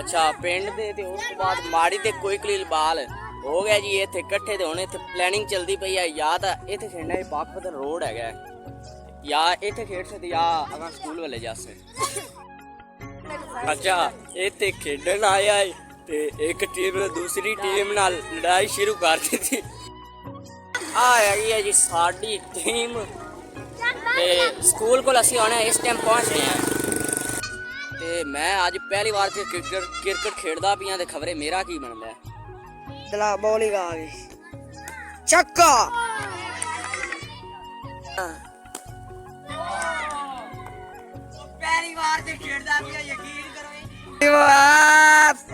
अच्छा पिंड दे ते उस तो बाद माड़ी ते कोई कलील बाल हो गया जी। इत्थे इकट्ठे ते हुण इत्थे प्लैनिंग चलदी पई है या तां इत्थे खेडना पाकपतन रोड हैगा या इत्थे खेड सकदे या अगां स्कूल वाले जासे। अच्छा इत्थे खेडन आया है ते एक टीम ने दूसरी टीम नाल लड़ाई शुरू कर दी। आ हैगी है जी साडी टीम ते स्कूल को असीं आने इस टाइम पहुंच गए हैं ते मैं आज पहली बार से क्रिकेट खेडदा पियां ते खबरे मेरा की बनदा है। चला बॉलिंग आ गई छक्का। पहली बार से खेडदा पिया यकीन करो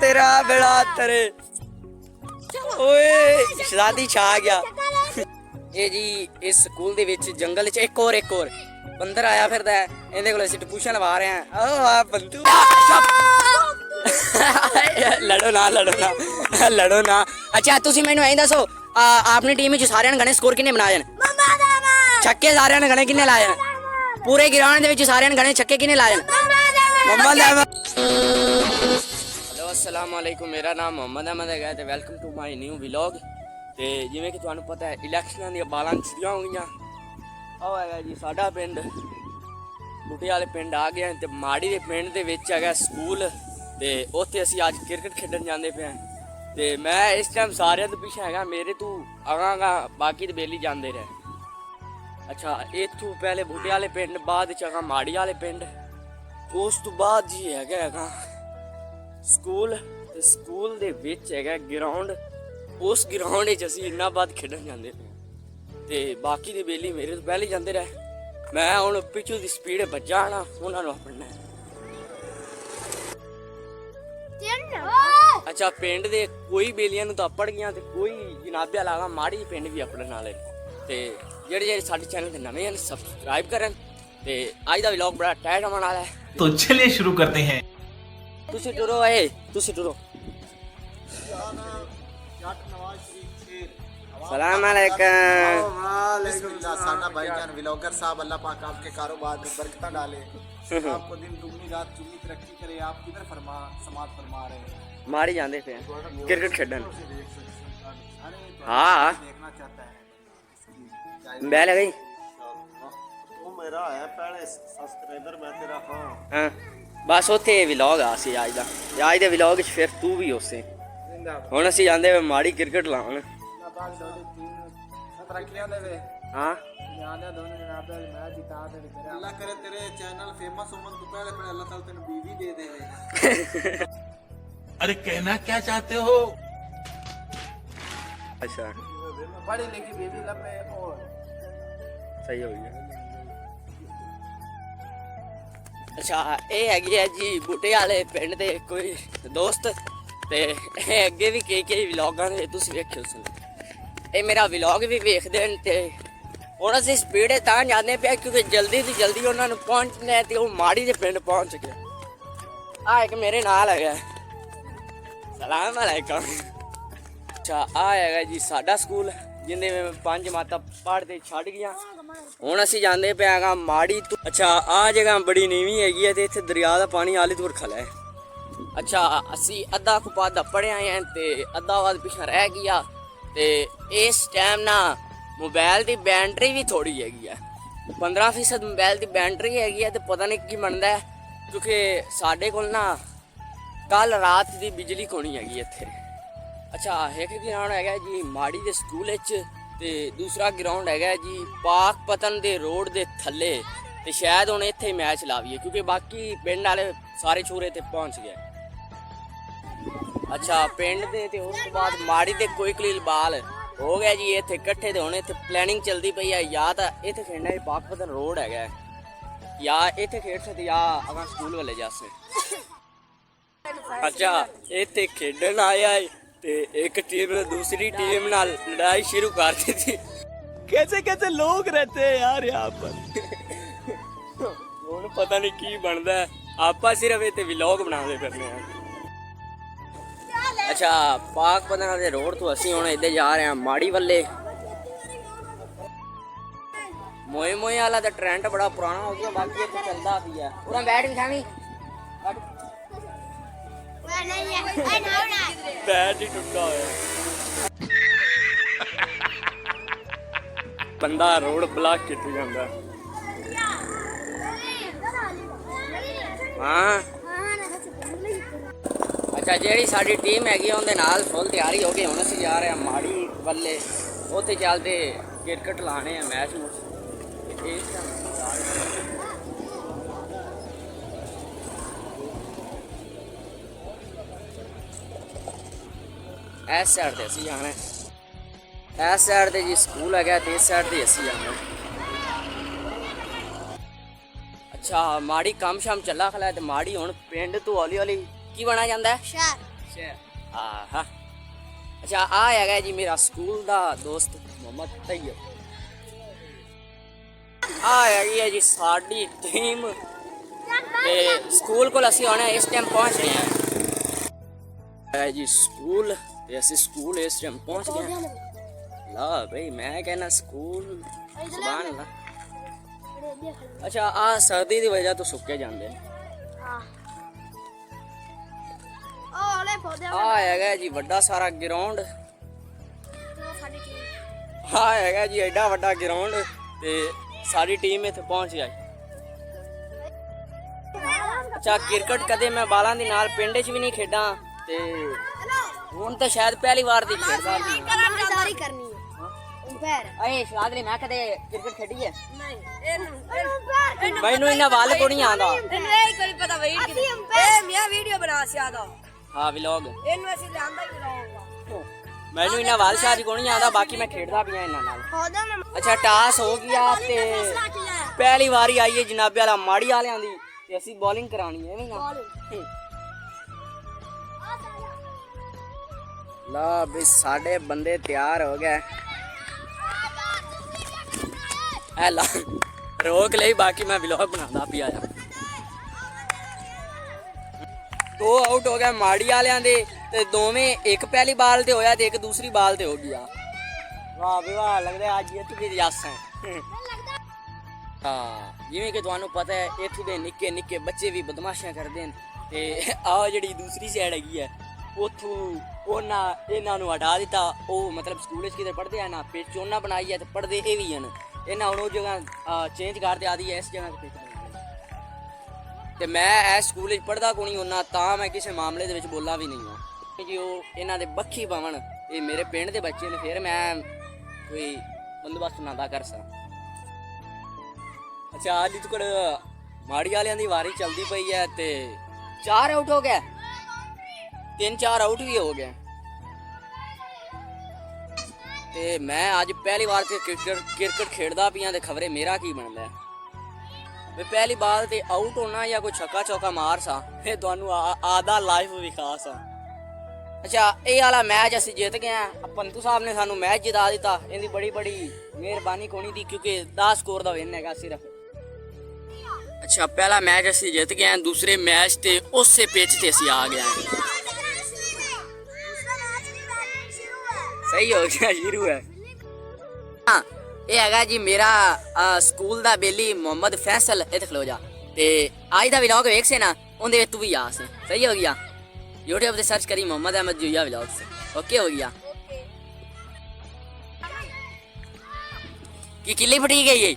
तेरा बेड़ा तेरे ओए शादी छा गया। ये जी इस स्कूल दे विच जंगल च एक और बंदर आया फिरदा है। इहदे कोल असीं टपूशां लवा रहे हैं। ओ आ बंदू लड़ो ना। अच्छा तुसी मैनू ऐ दसो अपनी टीम विच सारियां ने गणे स्कोर किन्ने बनाए न? छक्के सारियां ने गणे किन्ने लाए न? पूरे ग्राउंड दे विच सारियां ने गणे छक्के किन्ने लाए न? मोहम्मद अहमद। हेलो अस्सलाम वालेकुम मेरा नाम मोहम्मद अहमद है ते welcome to my new vlog. ते जिवें कि तुहानू पता है इलैक्शनां दी बालां छुट्टियां हो गईयां। आओ हैगा जी साडा पिंड बूटे वाले पिंड आ गए ते माड़ी दे पिंड दे विच हैगा स्कूल ते उत्थे असीं अज क्रिकेट खेडन जांदे पे हैं ते मैं इस टाइम सारियां तो पिछे हैगा मेरे तू अगां बाकी ते बेली जांदे रहे। अच्छा इत्थों पहले बूटे वाले पिंड बाद च अगां माड़ी वाले पिंड उस तो बाद जी हैगा स्कूल ते स्कूल दे विच हैगा ग्राउंड। उस ग्राउंड विच असीं इन्ना बाद खेडन जांदे पे ते बाकी दे बेली मेरे तो पहले जांदे रहे। मैं हुण पिछू दी स्पीड बज्जा ना उन्हां नूं अपना। अच्छा पिंड दे कोई बेलियां नूं तां अपड़ गईयां ते कोई जनाबे लागा माड़ी पिंड भी अपड़न वाले ते जेह्ड़े साडे चैनल ते नवें हन सब्सक्राइब करन ते अज दा व्लॉग बड़ा टाइट होने वाला है। तो चलिए शुरू करते हैं। तुसी टुरो सलाम अलैकुम। साडा भाईजान व्लॉगर साहब अल्लाह पाक आपके कारोबार में बरकत डाले, आपको दिन दुगनी रात चुगनी तरक्की करे। आप किधर समाज फरमा रहे हैं? मारी जांदे पे क्रिकेट खेडन। हाँ देखना चाहता है बैल गई तू मेरा है पहले सब्सक्राइबर मैं तेरा। हाँ बस उत्थे व्लॉग आ सी अज दे व्लॉग च फिर तू भी उसे हुण असीं जांदे माड़ी क्रिकेट लाउण। हाँ अल्लाह करे तेरे चैनल फेमस होने तो पहले अल्लाह ताला तेरे बीवी दे दे। अरे कहना क्या चाहते हो? अच्छा पढ़ी लिखी बीवी लगे और सही हो गया। अच्छा ये हैगी है जी बूटे वाले पिंड दे कोई दोस्त ते अगे भी कई व्लॉगां दे तुसीं वेखिओ सुन। ये मेरा व्लॉग भी वेखदे न ते हुण असीं स्पीड तां जांदे पे क्योंकि जल्दी तो जल्दी उन्हां नूं पहुंचना है ते ओह माड़ी दे पिंड पहुंच गए। आ एक मेरे नाल हैगा सलाम अलैकुम। अच्छा आ हैगा जी साडा स्कूल जिंदे में 5 जमातां पढ़ते छड्ड गईयां। हुण असीं जांदे पे हैगा माड़ी तो। अच्छा आ जगह बड़ी नीवीं हैगी है ते इत्थे दरिया दा पानी आले दूर खला है। अच्छा असीं अद्धा कुपा दा पढ़े आए हैं ते अद्धा बाद पिछे रह गया ते इस टाइम ना मोबाइल की बैटरी भी थोड़ी हैगी है 15% मोबाइल की बैटरी हैगी है ते पता नहीं की बनता है क्योंकि साढ़े कोल ना कल रात की बिजली कोनी हैगी इत्थे। अच्छा एक ग्राउंड हैगा जी माड़ी दे स्कूल ते दूसरा ग्राउंड हैगा जी पाकपतन दे रोड दे थल्ले ते शायद हुण इत्थे मैच लावीए क्योंकि बाकी पिंड वाले सारे छोरे ते पहुंच गए। अच्छा पिंड दे ते उस तो बाद माड़ी दे कोई कलील बाल हो गया जी। इत्थे इकट्ठे ते हुण इत्थे प्लैनिंग चलदी पई है या तां इत्थे खेडना पाकपतन रोड हैगा या इत्थे खेड सकदे या अगां स्कूल वाले जासे। अच्छा इत्थे खेडन आया है ते एक टीम ने दूसरी टीम नाल लड़ाई शुरू कर दी थी। कैसे कैसे लोग रहते हैं यार यहाँ पर। हुण पता नहीं की बनदा है। आपां सिर्फ इत्थे व्लॉग बनाते फिरने हैं। अच्छा पाकपतन दे रोड तो असीं हुण इधर जा रहे हैं माड़ी वाले। मोए वाला तो ट्रेंड बड़ा पुराना हो गया बाकी इत्थे चलदा भी है। पूरा बैठ भी खावी ਪੈਰ ਹੀ ਟੁੱਟਾ ਹੋਇਆ ਬੰਦਾ ਰੋਡ ਬਲਾਕ ਕਿੱਥੇ ਜਾਂਦਾ ਹਾਂ ਅੱਛਾ ਜਿਹੜੀ ਸਾਡੀ ਟੀਮ ਹੈਗੀ ਉਹਦੇ ਨਾਲ ਫੁੱਲ ਤਿਆਰੀ ਹੋ ਗਈ ਹੁਣ ਅਸੀਂ ਜਾ ਰਹੇ ਹਾਂ ਮਾੜੀ ਵੱਲੇ ਉੱਥੇ ਚੱਲਦੇ ਕ੍ਰਿਕਟ ਲਾਣੇ ਆ ਮੈਚ ਨੂੰ ਇਸ ਸਾਈਡ ਤੇ ਅਸੀਂ ਜਾਣਾ ਇਸ ਸਾਈਡ ਤੇ ਜੀ ਸਕੂਲ ਹੈਗਾ ਤੇ ਇਸ ਸਾਈਡ ਤੇ ਅਸੀਂ ਜਾਣਾ ਅੱਛਾ ਮਾੜੀ ਕੰਮ ਸ਼ਾਮ ਚੱਲਾ ਖਲਾ ਤੇ ਮਾੜੀ ਹੁਣ ਪਿੰਡ ਤੋਂ ਹੌਲੀ ਹੌਲੀ ਕੀ ਬਣਾ ਜਾਂਦਾ ਹੈ ਸ਼ਹਿਰ ਆਹਾ ਅੱਛਾ ਆ ਹੈਗਾ ਜੀ ਮੇਰਾ ਸਕੂਲ ਦਾ ਦੋਸਤ ਮੁਹੰਮਦ ਤੈਯਬ ਆ ਹੈਗੀ ਹੈ ਜੀ ਸਾਡੀ ਟੀਮ ਤੇ ਸਕੂਲ ਕੋਲ ਅਸੀਂ ਹੁਣ ਇਸ ਟਾਈਮ ਪਹੁੰਚ ਗਏ ਹਾਂ ਹੈ ਜੀ ਸਕੂਲ ਤੇ ਅਸੀਂ ਸਕੂਲ ਇਸ ਟਾਈਮ ਪਹੁੰਚ ਗਏ ਹਾਂ ਲਾ ਬਈ ਮੈਂ ਕਹਿੰਦਾ ਸਕੂਲ ਸੁਭਾਨ ਅੱਲਾ ਅੱਛਾ ਆ ਸਰਦੀ ਦੀ ਵਜ੍ਹਾ ਤੋਂ ਸੁੱਕੇ ਜਾਂਦੇ ਨੇ ਆ ਹੈਗਾ ਜੀ ਵੱਡਾ ਸਾਰਾ ਗਰਾਊਂਡ ਆ ਹੈਗਾ ਜੀ ਐਡਾ ਵੱਡਾ ਗਰਾਊਂਡ ਤੇ ਸਾਡੀ ਟੀਮ ਇੱਥੇ ਪਹੁੰਚ ਗਈ ਅੱਛਾ ਕ੍ਰਿਕਟ ਕਦੇ ਮੈਂ ਬਾਲਾਂ ਦੇ ਨਾਲ ਪਿੰਡ 'ਚ ਵੀ ਨਹੀਂ ਖੇਡਾਂ ਤੇ ਹੁਣ ਤਾਂ ਸ਼ਾਇਦ ਪਹਿਲੀ ਵਾਰ ਦੀ ਖੇਡਦਾ ਅਏ ਸ਼ਾਦਰੀ ਮੈਂ ਕਦੇ ਕ੍ਰਿਕਟ ਖੇਡੀ ਹੈ ਮੈਨੂੰ ਇਹਨਾਂ ਵੱਲ ਕੋ ਨਹੀਂ ਆਉਂਦਾ ਕੋਈ ਪਤਾ ਵਈ ਇਹ ਮੈਂ ਵੀਡੀਓ ਬਣਾ ਸਿਆਦਾ ਹਾਂ ਵਲੌਗ ਇਹਨੂੰ ਅਸੀਂ ਲਿਆਂਦਾ ਹੀ ਲਾਉਂਗਾ ਮੈਨੂੰ ਇਹਨਾਂ ਵੱਲ ਸ਼ਾਦੀ ਕੋ ਨਹੀਂ ਆਉਂਦਾ ਬਾਕੀ ਮੈਂ ਖੇਡਦਾ ਵੀ ਆ ਇਹਨਾਂ ਨਾਲ ਅੱਛਾ ਟਾਸ ਹੋ ਗਿਆ ਤੇ ਪਹਿਲੀ ਵਾਰੀ ਆਈ ਹੈ ਜਨਾਬੇ ਵਾਲਾ ਮਾੜੀ ਵਾਲਿਆਂ ਦੀ ਤੇ ਅਸੀਂ ਬੋਲਿੰਗ ਕਰਾਣੀ ਹੈ ਵੀ ਨਾ ਲਾ ਵੀ ਸਾਡੇ ਬੰਦੇ ਤਿਆਰ ਹੋ ਗਏ ਐ ਲਾ ਰੋਕ ਲਈ ਬਾਕੀ ਮੈਂ ਵਲੌਗ ਬਣਾਉਂਦਾ ਪਿਆ ਆ ਦੋ ਆਊਟ ਹੋ ਗਏ ਮਾੜੀ ਵਾਲਿਆਂ ਦੇ ਤੇ ਦੋਵੇਂ ਇੱਕ ਪਹਿਲੀ ਬਾਲ ਤੇ ਹੋਇਆ ਤੇ ਇੱਕ ਦੂਸਰੀ ਬਾਲ ਤੇ ਹੋ ਗਿਆ ਵਾਹ ਵੀ ਵਾਹ ਲੱਗਦਾ ਅੱਜ ਇੱਥੇ ਦੀ ਜੱਸ ਹੈ ਹਾਂ ਜਿਵੇਂ ਕਿ ਤੁਹਾਨੂੰ ਪਤਾ ਹੈ ਇੱਥੇ ਦੇ ਨਿੱਕੇ ਨਿੱਕੇ ਬੱਚੇ ਵੀ ਬਦਮਾਸ਼ੀਆਂ ਕਰਦੇ ਨੇ ਤੇ ਆਹ ਜਿਹੜੀ ਦੂਸਰੀ ਸਾਈਡ ਹੈਗੀ ਹੈ ਉੱਥੋਂ ਉਹਨਾਂ ਇਹਨਾਂ ਨੂੰ ਹਟਾ ਦਿੱਤਾ ਉਹ ਮਤਲਬ ਸਕੂਲ ਵਿੱਚ ਕਿਤੇ ਪੜ੍ਹਦੇ ਆ ਨਾ ਪਿੱਚ ਉਹਨਾਂ ਬਣਾਈ ਹੈ ਤੇ ਪੜ੍ਹਦੇ ਇਹ ਵੀ ਹਨ ਇਹਨਾਂ ਹੁਣ ਉਹ ਜਗ੍ਹਾ ਚੇਂਜ ਕਰਦੇ ਆਦੀ ਹੈ ਇਸ ਜਗ੍ਹਾ ਤੇ ਤੇ ਮੈਂ ਇਸ ਸਕੂਲ ਵਿੱਚ ਪੜ੍ਹਦਾ ਕੋਈ ਨਹੀਂ ਉਹਨਾਂ ਤਾਂ ਮੈਂ ਕਿਸੇ ਮਾਮਲੇ ਦੇ ਵਿੱਚ ਬੋਲਾਂ ਵੀ ਨਹੀਂ ਹਾਂ ਜੀ ਉਹ ਇਹਨਾਂ ਦੇ ਬੱਖੀ ਬਵਣ ਇਹ ਮੇਰੇ ਪਿੰਡ ਦੇ ਬੱਚੇ ਨੇ ਫਿਰ ਮੈਂ ਕੋਈ ਬੰਦੋਬਸਤ ਨਾ ਦਾ ਕਰ ਸਕਾਂ ਅੱਛਾ ਅੱਜ ਤੱਕ ਮਾੜੀ ਵਾਲਿਆਂ ਦੀ ਵਾਰੀ ਚੱਲਦੀ ਪਈ ਹੈ ਤੇ 4 ਆਊਟ ਹੋ ਗਏ 3-4 ਆਊਟ ਵੀ ਹੋ ਗਏ ਤੇ ਮੈਂ ਅੱਜ ਪਹਿਲੀ ਵਾਰ ਤੇ ਕ੍ਰਿਕਟ ਖੇਡਦਾ ਪਿਆ ਤੇ ਖਬਰੇ ਮੇਰਾ ਕੀ ਬਣਦਾ ਵੇ ਪਹਿਲੀ ਬਾਲ ਤੇ ਆਊਟ ਹੋਣਾ ਜਾਂ ਕੋਈ ਛੱਕਾ ਚੌਕਾ ਮਾਰ ਸਾ ਇਹ ਤੁਹਾਨੂੰ ਆਦਾ ਲਾਈਫ ਵਿਖਾ ਸਾ ਅੱਛਾ ਇਹ ਵਾਲਾ ਮੈਚ ਅਸੀਂ ਜਿੱਤ ਗਏ ਆ ਪੰਤੂ ਸਾਹਿਬ ਨੇ ਸਾਨੂੰ ਮੈਚ ਜਿਤਾ ਦਿੱਤਾ ਇਹਦੀ ਬੜੀ ਬੜੀ ਮਿਹਰਬਾਨੀ ਕੋਣੀ ਦੀ ਕਿਉਂਕਿ 10 ਸਕੋਰ ਦਾ ਵਿਨ ਹੈਗਾ ਸਿਰਫ ਅੱਛਾ ਪਹਿਲਾ ਮੈਚ ਅਸੀਂ ਜਿੱਤ ਗਏ ਆ ਦੂਸਰੇ ਮੈਚ ਤੇ ਉਸੇ ਪਿੱਚ ਤੇ ਅਸੀਂ ਆ ਗਏ ਆ ਸਹੀ ਹੋ ਗਿਆ ਸ਼ੁਰੂ ਹੈ ਹਾਂ ਇਹ ਹੈਗਾ ਜੀ ਮੇਰਾ ਸਕੂਲ ਦਾ ਬੇਲੀ ਮੁਹੰਮਦ ਫੈਸਲ ਇੱਥੇ ਖਲੋ ਜਾ ਤੇ ਅੱਜ ਦਾ ਵਲੌਗ ਵੇਖ ਸੇ ਨਾ ਉਹਦੇ ਵਿੱਚ ਤੂੰ ਵੀ ਆ ਸੇ ਸਹੀ ਹੋ ਗਿਆ YouTube पे सर्च करी मोहम्मद अहमद जुया व्लॉग से ओके हो गया कि किल्ली फटी गई है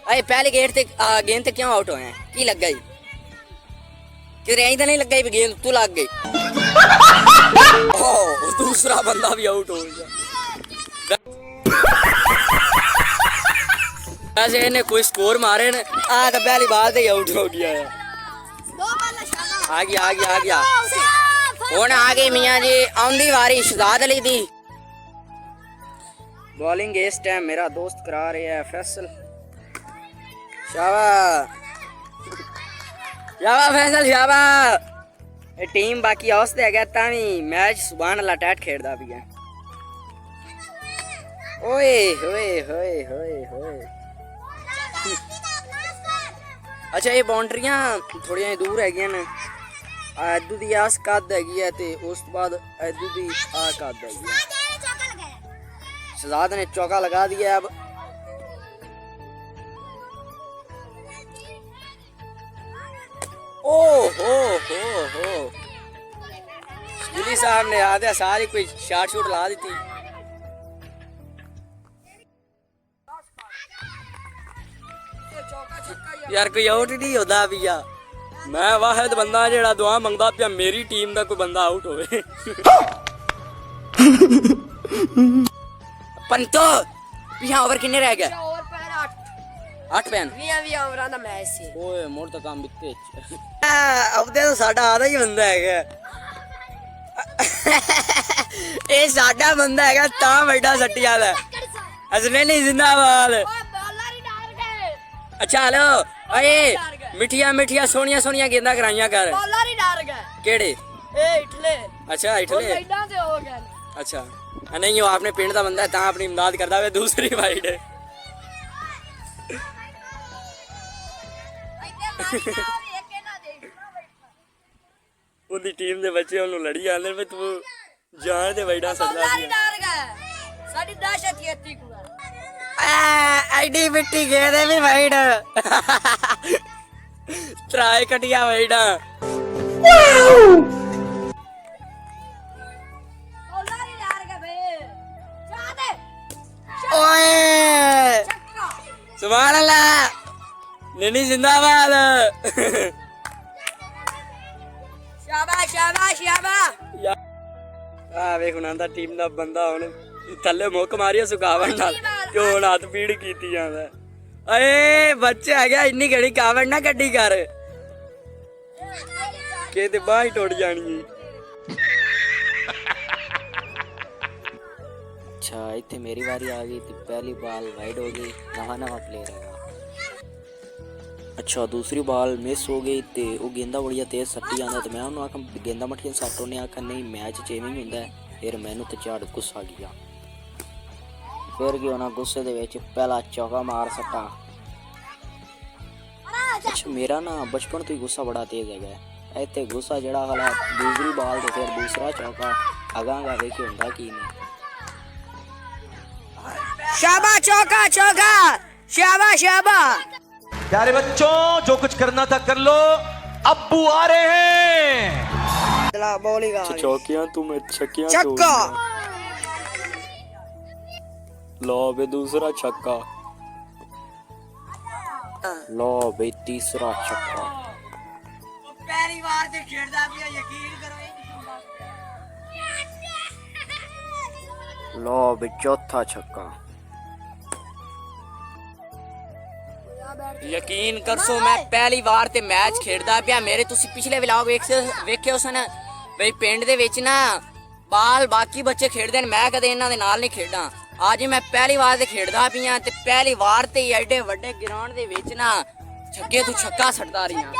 अरे पहले गेंद ते क्यों आउट हुए हैं की लग गई कि रेंज तो नहीं लग गई गेंद तू लग गई ओह दूसरा बंदा भी आउट हो गया वैसे इन्हें कोई स्कोर मारे ने तो पहली बाल से ही आउट हो गया है आ गया ਹੁਣ ਆ ਗਏ ਮੀਆਂ ਜੀ ਆਉਂਦੀ ਵਾਰੀ ਸ਼ਹਜ਼ਾਦ ਅਲੀ ਦੀ ਬੋਲਿੰਗ ਇਸ ਟਾਈਮ ਮੇਰਾ ਦੋਸਤ ਕਰਾ ਰਿਹਾ ਹੈ ਫੈਸਲ ਸ਼ਾਬਾਸ਼ ਫੈਸਲ ਸ਼ਾਬਾਸ਼ ਇਹ ਟੀਮ ਬਾਕੀ ਹੌਸ ਤੇ ਹੈਗਾ ਤਾਂ ਵੀ ਮੈਚ ਸੁਭਾਨ ਅੱਲਾ ਟੈਟ ਖੇਡਦਾ ਵੀ ਹੈ ਓਏ ਹੋਏ ਹੋਏ ਹੋਏ ਹੋਏ ਅੱਛਾ ਇਹ ਬਾਉਂਡਰੀਆਂ ਥੋੜੀਆਂ ਦੂਰ ਹੈਗੀਆਂ ਨੇ ਐਦੂ ਦੀ ਆਸ ਕੱਦ ਹੈਗੀ ਹੈ ਤੇ ਉਸ ਤੋਂ ਬਾਅਦ ਐਦੂ ਦੀ ਆ ਕੱਦ ਹੈਗੀ ਹੈ ਸ਼ਹਜ਼ਾਦ ਨੇ ਚੌਕਾ ਲਗਾ दिया अब हो स्कूली साहब ने आधे सारी कोई शॉट शूट ला दी थी। यार कोई आउट ही नहीं होता भैया। मैं वाहिद बंदा जेड़ा दुआ मंगदा पिया मेरी टीम दा कोई बंदा आउट होवे। पंतो पिया ओवर किन्ने रह गए? और पैर 8 पैन। 20 ओवरां दा मैच सी। ओए मोर तो काम बिकते अब तो साडा आधा ही बंदा है। ਇਹ ਸਾਡਾ ਬੰਦਾ ਹੈਗਾ ਤਾਂ ਵੱਡਾ ਸੱਟੀ ਵਾਲਾ ਅਸਲੇ ਨਹੀਂ ਜ਼ਿੰਦਾਬਾਦ। बॉलर ही डाल गए। ਅੱਛਾ ਹਲੋ ਓਏ ਮਿੱਠੀਆਂ ਸੋਹਣੀਆਂ ਗੇਂਦਾਂ ਕਰਾਈਆਂ ਕਰ। बॉलर ही डाल गए। ਕਿਹੜੇ? ए इटले। ਅੱਛਾ और ਇਟਲੇ। साइडां से हो गए। ਅੱਛਾ ਨਹੀਂ ਉਹ ਆਪਣੇ ਪਿੰਡ ਦਾ ਬੰਦਾ ਹੈ ਤਾਂ ਆਪਣੀ ਇਮਦਾਦ ਕਰਦਾ ਵੇ। ਦੂਸਰੀ ਵਾਈਡ ਉਹਦੀ ਟੀਮ ਦੇ ਬੱਚੇ ਉਹਨੂੰ ਲੜੀ ਜਾਂਦੇ ਵੀ ਤੂੰ ਜਾਣ ਦੇ ਵਾਈਡਾਂ ਸੱਟਦਾ बॉलर ही ਸੀ। डाल गए। साडी दहशत ही इतनी को। ਐਡੀ ਮਿੱਟੀ ਗੇਦੇ ਵੀ ਵਾਈਡ ਟਰਾਈ ਕਟਿਆ ਵਾਈਡਾਂ। बॉलर ही डाल गए भाई। जा दे। ਓਏ छक्का। ਸੁਭਾਨ ਅੱਲਾ ਨਨੀ ਜ਼ਿੰਦਾਬਾਦ। शाबाश। ਆ ਵੇਖ ਉਹਨਾਂ ਦਾ ਟੀਮ ਦਾ ਬੰਦਾ ਹੁਣ ਥੱਲੇ ਮੁੱਕ ਮਾਰਿਆ ਸੁਕਾਵਣ ਨਾਲ ਤੇ ਹੁਣ ਹੱਥ ਪੀੜ ਕੀਤੀ ਜਾਂਦਾ। ਏ ਬੱਚਾ ਆ ਗਿਆ ਇੰਨੀ ਘੜੀ ਕਾਵੜ ਨਾ ਗੱਡੀ ਕਰ ਕੇ ਤੇ ਬਾਹ ਹੀ ਟੁੱਟ ਜਾਣੀ ਹੈ। ਅੱਛਾ ਇੱਥੇ ਮੇਰੀ ਵਾਰੀ ਆ ਗਈ ਤੇ ਪਹਿਲੀ ਬਾਲ ਵਾਈਡ ਹੋ ਗਈ। ਨਵਾਂ ਪਲੇਅਰ ਹੈਗਾ। ਅੱਛਾ ਦੂਸਰੀ ਬਾਲ ਮਿਸ ਹੋ ਗਈ ਤੇ ਉਹ ਗੇਂਦਾ ਬੜੀਆ ਤੇਜ਼ ਸੱਟੀ ਜਾਂਦਾ ਤੇ ਮੈਂ ਉਹਨੂੰ ਆਖਾਂ ਗੇਂਦਾ ਮੱਠੀਆਂ ਸੱਟ। ਉਹਨੇ ਆਖਾਂ ਨਹੀਂ ਮੈਚ ਚ ਇਵੇਂ ਹੀ ਹੁੰਦਾ। ਫਿਰ ਮੈਨੂੰ ਤੇ ਝਾੜ ਗੁੱਸਾ ਆ ਗਿਆ। ਫਿਰ ਕਿ ਉਹਨਾਂ ਗੁੱਸੇ ਦੇ ਵਿੱਚ ਪਹਿਲਾ ਚੌਕਾ ਮਾਰ ਸੱਟਾ। ਅੱਛਾ ਮੇਰਾ ਨਾ ਬਚਪਨ ਤੋਂ ਹੀ ਗੁੱਸਾ ਬੜਾ ਤੇਜ਼ ਹੈਗਾ। ਇੱਥੇ ਗੁੱਸਾ ਜਿਹੜਾ ਵਾਲਾ ਦੂਸਰੀ ਬਾਲ ਤੇ ਫਿਰ ਦੂਸਰਾ ਚੌਕਾ ਅਗਾਂਗਾ ਵੇਖੇ ਹੁੰਦਾ ਕੀ ਨਹੀਂ। शाबाश चौका। शाबाश। प्यारे बच्चों जो कुछ करना था कर लो, अब्बू आ रहे हैं। चला बॉलिंग चौकियां तुम छक्कियां छक्का। लो बे दूसरा छक्का। लो बे तीसरा छक्का। पहली बार से खेलदा पिया यकीन करो। लो बे चौथा छक्का। ਯਕੀਨ ਕਰਸੋ ਮੈਂ ਪਹਿਲੀ ਵਾਰ ਤੇ ਮੈਚ ਖੇਡਦਾ ਪਿਆ। ਮੇਰੇ ਤੁਸੀਂ ਪਿਛਲੇ ਵਲੌਗ ਵੇਖਿਓ ਸਨ ਬਈ ਪਿੰਡ ਦੇ ਵਿੱਚ ਨਾ ਬਾਲ ਬਾਕੀ ਬੱਚੇ ਖੇਡਦੇ ਨੇ। ਮੈਂ ਕਦੇ ਇਹਨਾਂ ਦੇ ਨਾਲ ਨਹੀਂ ਖੇਡਾਂ। ਅੱਜ ਮੈਂ ਪਹਿਲੀ ਵਾਰ ਤੇ ਖੇਡਦਾ ਪਿਆ ਤੇ ਪਹਿਲੀ ਵਾਰ ਤੇ ਐਡੇ ਵੱਡੇ ਗਰਾਊਂਡ ਦੇ ਵਿੱਚ ਨਾ ਛੱਕੇ ਤੋਂ ਛੱਕਾ ਛੱਡਦਾ ਰਹੀਆਂ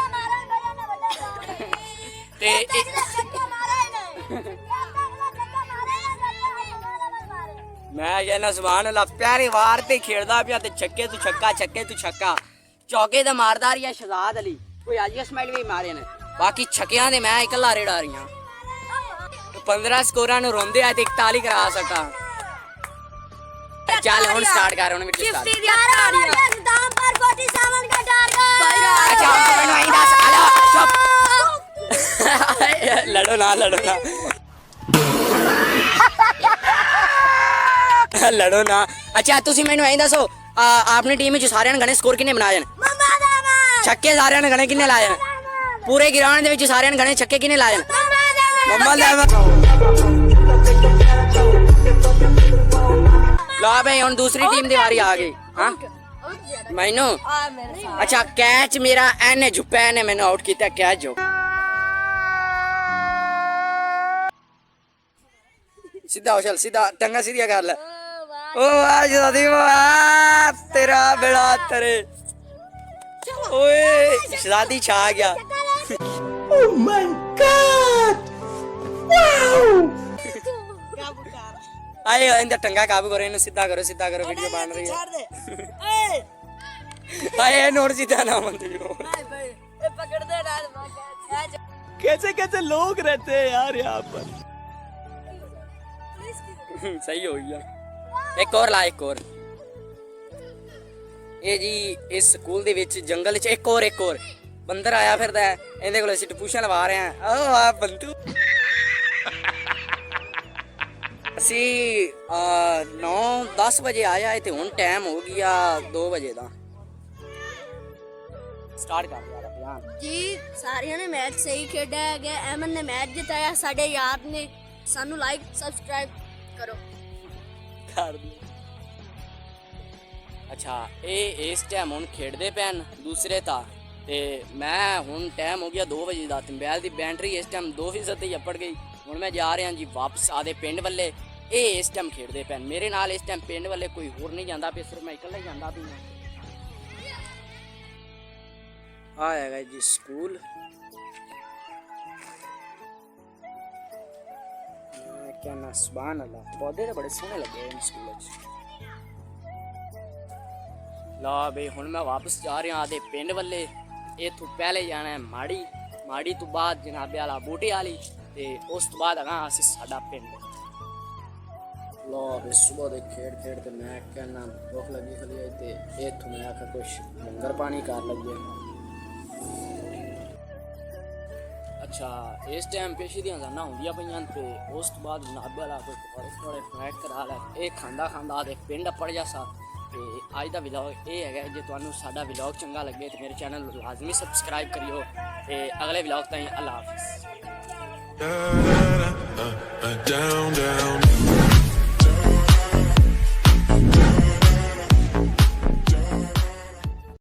ਤੇ ਮੈਂ ਕਹਿੰਦਾ ਸੁਭਾਨ ਅੱਲਾ ਪਹਿਲੀ ਵਾਰ ਤੇ ਖੇਡਦਾ ਪਿਆ ਤੇ ਛੱਕੇ ਤੋਂ ਛੱਕਾ ਚੌਕੇ ਦਾ ਮਾਰਦਾ ਰਿਹਾ ਸ਼ਹਜ਼ਾਦ ਅਲੀ। ਕੋਈ ਅੱਜ ਇਸਮਾਈਲ ਵੀ ਮਾਰੇ ਨੇ। ਬਾਕੀ ਛੱਕਿਆਂ ਦੇ ਮੈਂ ਇਕੱਲਾ ਰੇੜਾ ਰਹੀਆਂ। 15 ਸਕੋਰਾਂ ਨੂੰ ਰੋਂਦੇ ਆ ਤੇ 41 ਕਰਾ ਸਕਾਂ। ਚੱਲ ਹੁਣ ਸਟਾਰਟ ਕਰ ਹੁਣ ਵਿੱਚ ਸਟਾਰਟ। दाम पर 47 का टारगेट। अच्छा ਮੈਨੂੰ ਆਈ ਦੱਸ ਹਲੋ ਚੁੱਪ ਲੜੋ ਨਾ ਲੜੋ ਨਾ। ਅੱਛਾ ਤੁਸੀਂ ਮੈਨੂੰ ਐਂ ਦੱਸੋ ਆਪਣੀ ਟੀਮ ਵਿੱਚ ਸਾਰਿਆਂ ਨੇ ਗਣੇ ਸਕੋਰ ਕਿੰਨੇ ਬਣਾਏ ਨੇ? ਛੱਕੇ ਸਾਰਿਆਂ ਨੇ ਗਣੇ ਕਿੰਨੇ ਲਾਏ ਨੇ? ਪੂਰੇ ਗਰਾਊਂਡ ਦੇ ਵਿੱਚ ਸਾਰਿਆਂ ਨੇ ਗਣੇ ਛੱਕੇ ਕਿੰਨੇ ਲਾਏ ਨੇ? ਮੰਮਾ ਲੈ ਲਾ ਬਈ ਹੁਣ ਦੂਸਰੀ ਟੀਮ ਦੀ ਵਾਰੀ ਆ ਗਈ। ਹਾਂ ਮੈਨੂੰ ਅੱਛਾ ਕੈਚ ਮੇਰਾ ਐਨੇ ਝੁੱਪਿਆ ਨੇ ਮੈਨੂੰ ਆਊਟ ਕੀਤਾ। ਕੈਚ ਜੋ ਸਿੱਧਾ ਹੋ ਚੱਲ ਸਿੱਧਾ ਟੰਗਾ ਸਿੱਧੀਆਂ ਕਰ ਲੈ। ओ आज दादी वाह तेरा बेड़ा तेरे ओए शादी छा गया। Oh my God wow आए इंदा टंगा काबू करो इन्हें सीधा करो वीडियो बन रही है। आए नोट सीधा ना मत दियो। पकड़ दे कैसे लोग रहते हैं यार यहाँ पर। सही हो गया। ਇੱਕ ਹੋਰ ਇਹ ਜੀ ਇਸ ਸਕੂਲ ਦੇ ਵਿੱਚ ਜੰਗਲ 'ਚ ਇੱਕ ਹੋਰ ਬੰਦਰ ਆਇਆ ਫਿਰਦਾ ਹੈ, ਇਹਦੇ ਕੋਲ ਅਸੀਂ ਟਪੂਸ਼ਾਂ ਲਵਾ ਰਹੇ ਹਾਂ। ਓ ਆ ਬੰਦੂ। ਅਸੀਂ 9-10 ਵਜੇ ਆਇਆ ਤੇ ਹੁਣ ਟਾਈਮ ਹੋ ਗਿਆ 2 ਵਜੇ ਦਾ। ਸਟਾਰਟ ਕਰ ਦਿਆ ਬਿਆਨ। ਜੀ ਸਾਰਿਆਂ ਨੇ ਮੈਚ ਸਹੀ ਖੇਡਿਆ ਹੈਗਾ। ਅਮਨ ਨੇ ਮੈਚ ਜਿਤਾਇਆ, ਸਾਡੇ ਯਾਰ ਨੇ। ਸਾਨੂੰ ਲਾਈਕ ਸਬਸਕ੍ਰਾਈਬ ਕਰੋ। ਕਰ ਦਿਓ। ਅੱਛਾ ਇਹ ਇਸ ਟਾਈਮ ਹੁਣ ਖੇਡਦੇ ਪੈਣ ਦੂਸਰੇ ਤਾਂ ਤੇ ਮੈਂ ਹੁਣ ਟਾਈਮ ਹੋ ਗਿਆ 2 ਵਜੇ ਦਾ ਤੇ ਮੋਬਾਈਲ ਦੀ ਬੈਟਰੀ ਇਸ ਟਾਈਮ 2% ਤੇ ਅੱਪੜ ਗਈ। ਹੁਣ ਮੈਂ ਜਾ ਰਿਹਾ ਜੀ ਵਾਪਸ ਆਦੇ ਪਿੰਡ ਵੱਲੇ। ਇਹ ਇਸ ਟਾਈਮ ਖੇਡਦੇ ਪੈਣ ਮੇਰੇ ਨਾਲ। ਇਸ ਟਾਈਮ ਪਿੰਡ ਵੱਲੇ ਕੋਈ ਹੋਰ ਨਹੀਂ ਜਾਂਦਾ ਪਿਆ, ਸਿਰਫ ਮੈਂ ਇਕੱਲਾ ਹੀ ਜਾਂਦਾ ਪਿਆ। ਆ ਹੈਗਾ ਜੀ ਸਕੂਲ। क्या ना सुभान अल्लाह, पौधे तो बड़े सोहने लगे हैं स्कूल ला बे। हुण मैं वापस जा रहा आदे पिंड वाले। इथों पहले जाना है माड़ी, माड़ी तो बाद जनाबे वाला बूटे वाली ते उस तो बाद अगा असीं साडा पिंड। ला बे सुबह दे खेड़ ते मैं कहना भुख लगी खली ते इथों मैं आखा कुछ लंगर पानी कर लगे। अच्छा इस टाइम पेशी दियां जाना होंदियां पईयां ते उस तो बाद जनाब वाला कोई पकौड़े फ्राइड करा लै। ये खांदा खांदा ते पिंड पड़ जासा। ते अज दा व्लॉग ये है। जे तुहानू साडा व्लॉग चंगा लगे तो मेरे चैनल लाजमी सब्सक्राइब करियो ते अगले व्लॉग ताईं अल्लाह हाफिज़।